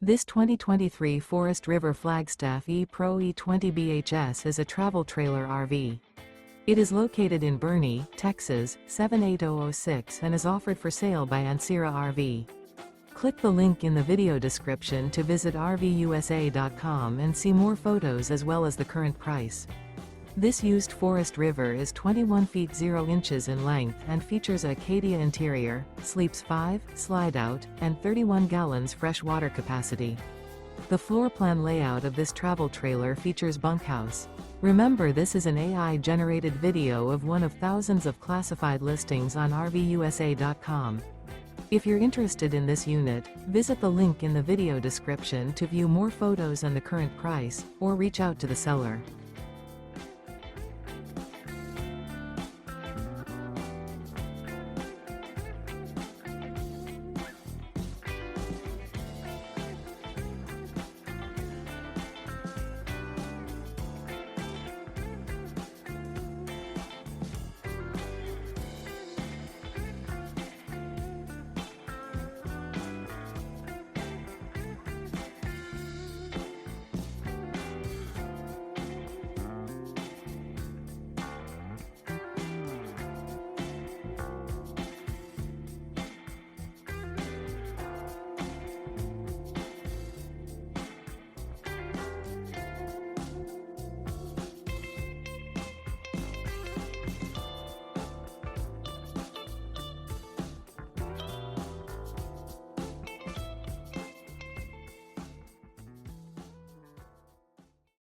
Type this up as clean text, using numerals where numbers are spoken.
This 2023 Forest River Flagstaff E-Pro E20 BHS is a travel trailer RV. It is located in Boerne, Texas, 78006 and is offered for sale by Ancira RV. Click the link in the video description to visit RVUSA.com and see more photos as well as the current price. This used Forest River is 21 feet 0 inches in length and features a Acadia interior, sleeps 5, slide-out, and 31 gallons fresh water capacity. The floor plan layout of this travel trailer features bunkhouse. Remember, this is an AI-generated video of one of thousands of classified listings on RVUSA.com. If you're interested in this unit, visit the link in the video description to view more photos and the current price, or reach out to the seller.